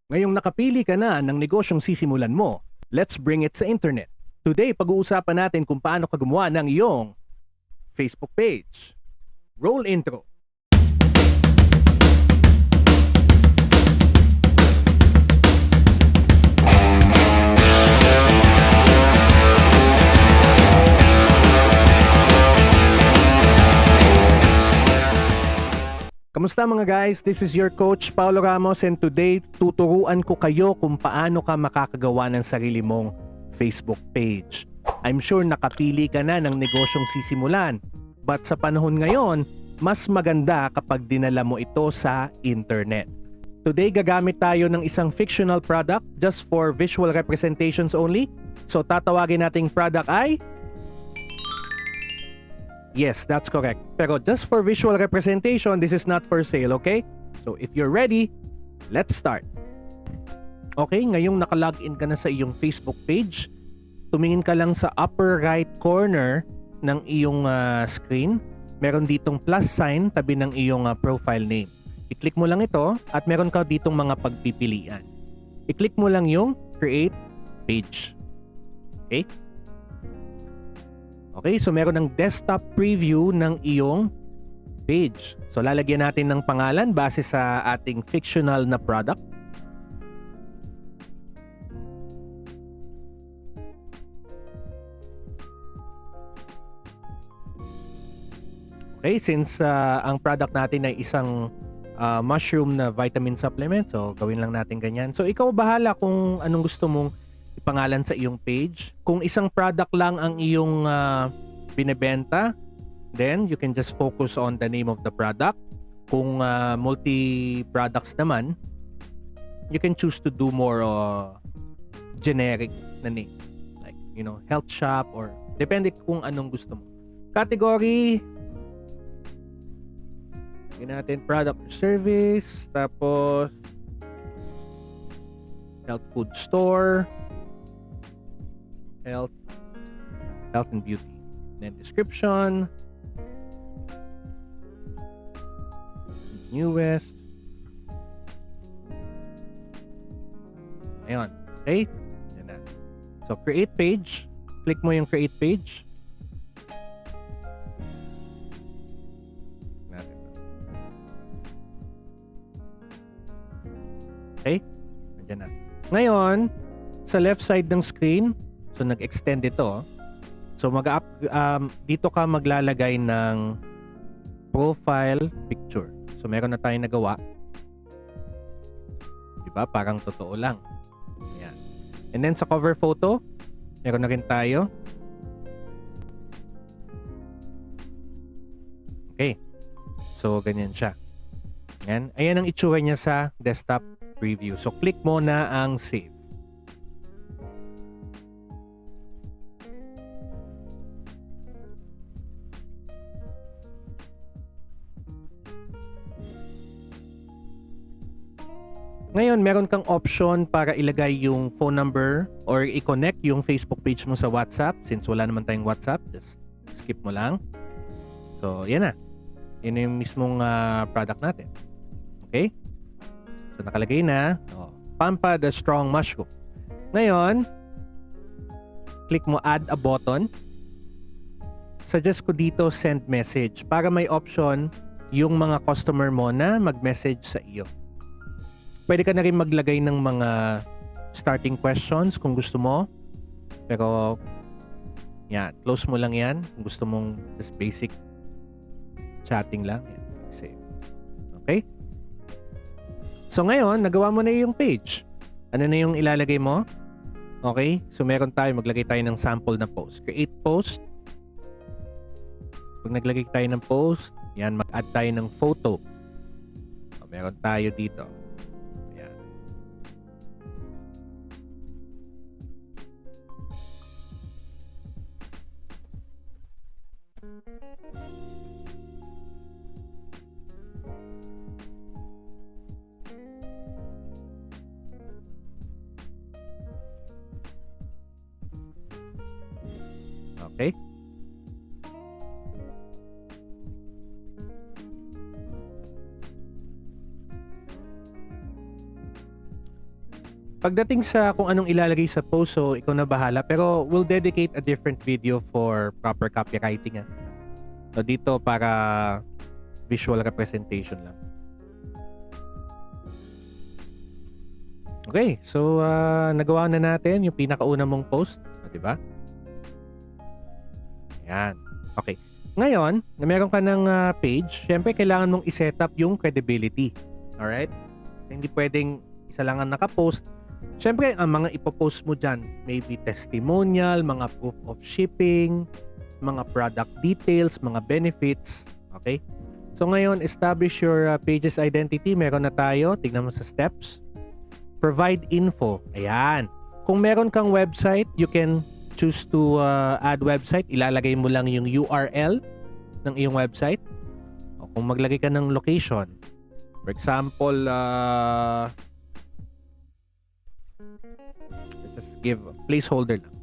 Ngayong nakapili ka na ng negosyong sisimulan mo, let's bring it sa internet. Today, pag-uusapan natin kung paano ka gumawa ng iyong Facebook page. Roll intro. Kamusta mga guys? This is your coach Paulo Ramos and today tuturuan ko kayo kung paano ka makakagawa ng sarili mong Facebook page. I'm sure nakapili ka na ng negosyong sisimulan, but sa panahon ngayon, mas maganda kapag dinala mo ito sa internet. Today gagamit tayo ng isang fictional product just for visual representations only. So tatawagin nating product ay yes, that's correct. Pero just for visual representation, this is not for sale, okay? So if you're ready, let's start. Okay, ngayong nakalogin ka na sa iyong Facebook page, tumingin ka lang sa upper right corner ng iyong screen. Meron ditong plus sign tabi ng iyong profile name. I-click mo lang ito at meron ka ditong mga pagpipilian. I-click mo lang yung create page. Okay? Okay, so meron ng desktop preview ng iyong page. So lalagyan natin ng pangalan base sa ating fictional na product. Okay, since ang product natin ay isang mushroom na vitamin supplement, so gawin lang natin ganyan. So ikaw bahala kung anong gusto mong ipangalan sa iyong page. Kung isang product lang ang iyong binebenta, then you can just focus on the name of the product. Kung multi-products naman, you can choose to do more generic na name. Like, you know, health shop or depende kung anong gusto mo. Category, lagyan natin product or service, tapos health food store, health and beauty. Then description, newest. Ayun. Okay? Yan na. So create page. Click mo yung create page. Okay? Nandiyan na. Ngayon, sa left side ng screen, so nag-extend ito. So dito ka maglalagay ng profile picture. So meron na tayong nagawa. 'Di ba? Parang totoo lang. Ayan. And then sa cover photo, meron na rin tayo. Okay. So ganyan siya. Ayan. Ayan ang itsura niya sa desktop preview. So click mo na ang save. Ngayon, meron kang option para ilagay yung phone number or i-connect yung Facebook page mo sa WhatsApp. Since wala naman tayong WhatsApp, just skip mo lang. So, yan na. Yan yung mismong product natin. Okay? So, nakalagay na. Pampa the Strong Mushroom. Ngayon, click mo add a button. Suggest ko dito send message para may option yung mga customer mo na mag-message sa iyo. Pwede ka na rin maglagay ng mga starting questions kung gusto mo. Pero, yan. Close mo lang yan. Kung gusto mong just basic chatting lang. Yan. Save. Okay? So, ngayon, nagawa mo na yung page. Ano na yung ilalagay mo? Okay? So, meron tayo. Maglagay tayo ng sample na post. Create post. Pag naglagay tayo ng post, yan, mag-add tayo ng photo. So, meron tayo dito. Okay? Pagdating sa kung anong ilalagay sa post, so ikaw na bahala. Pero we'll dedicate a different video for proper copywriting. So dito para visual representation lang. Okay, so nagawa na natin yung pinakauna mong post, di ba? Ayan. Okay. Ngayon, na meron ka ng page, syempre kailangan mong i-set up yung credibility. Alright? Hindi pwedeng isa lang ang nakapost. Syempre, ang mga ipopost mo dyan, maybe testimonial, mga proof of shipping, mga product details, mga benefits. Okay? So ngayon, establish your page's identity. Meron na tayo. Tignan mo sa steps. Provide info. Ayan. Kung meron kang website, you can choose to add website. Ilalagay mo lang yung URL ng iyong website. O kung maglagay ka ng location. For example, let's just give a placeholder lang.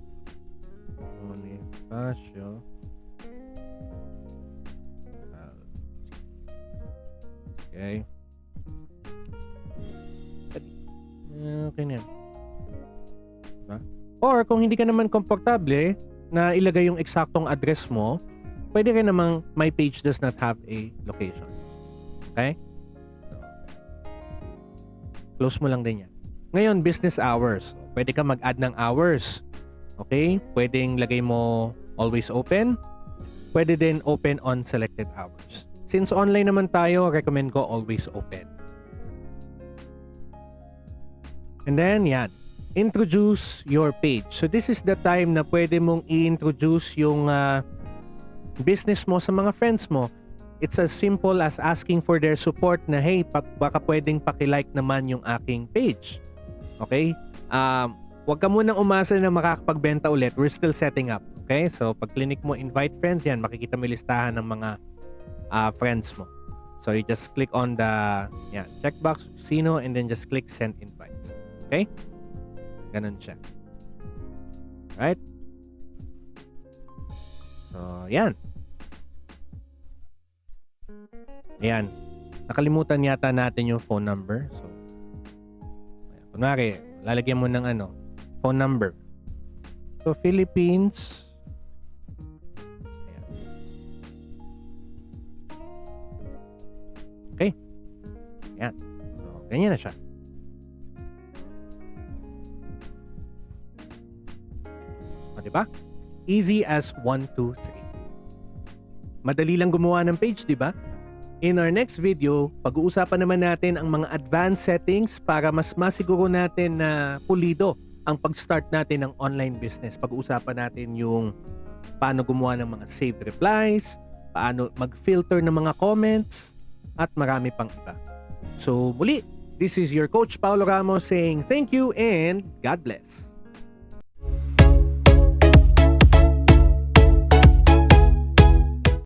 Okay. Okay na yan. Diba? Or kung hindi ka naman komportable na ilagay yung eksaktong address mo, pwede rin namang my page does not have a location. Okay? So, close mo lang din yan. Ngayon, business hours. Pwede ka mag-add ng hours. Okay? Pwedeng lagay mo always open. Pwede din open on selected hours. Since online naman tayo, recommend ko always open. And then, yan. Introduce your page. So, this is the time na pwede mong i-introduce yung business mo sa mga friends mo. It's as simple as asking for their support na, hey, baka pwedeng pakilike naman yung aking page. Okay? Huwag ka munang umasa na makakapagbenta ulit. We're still setting up. Okay? So, pag clinic mo, invite friends, yan. Makikita mo listahan ng mga friends mo. So, you just click on the checkbox, sino, and then just click send invites. Okay? Ganun siya. Right? So, yan. Ayan. Nakalimutan yata natin yung phone number. So, ayan. Kunwari, lalagyan mo ng phone number. So, Philippines. Ayan. Okay. Ayan. So, ganyan na siya. Diba? Easy as 1, 2, 3. Madali lang gumawa ng page, diba? In our next video, pag-uusapan naman natin ang mga advanced settings para mas masiguro natin na pulido ang pag-start natin ng online business. Pag-uusapan natin yung paano gumawa ng mga saved replies, paano mag-filter ng mga comments, at marami pang iba. So muli, this is your Coach Paulo Ramos saying thank you and God bless.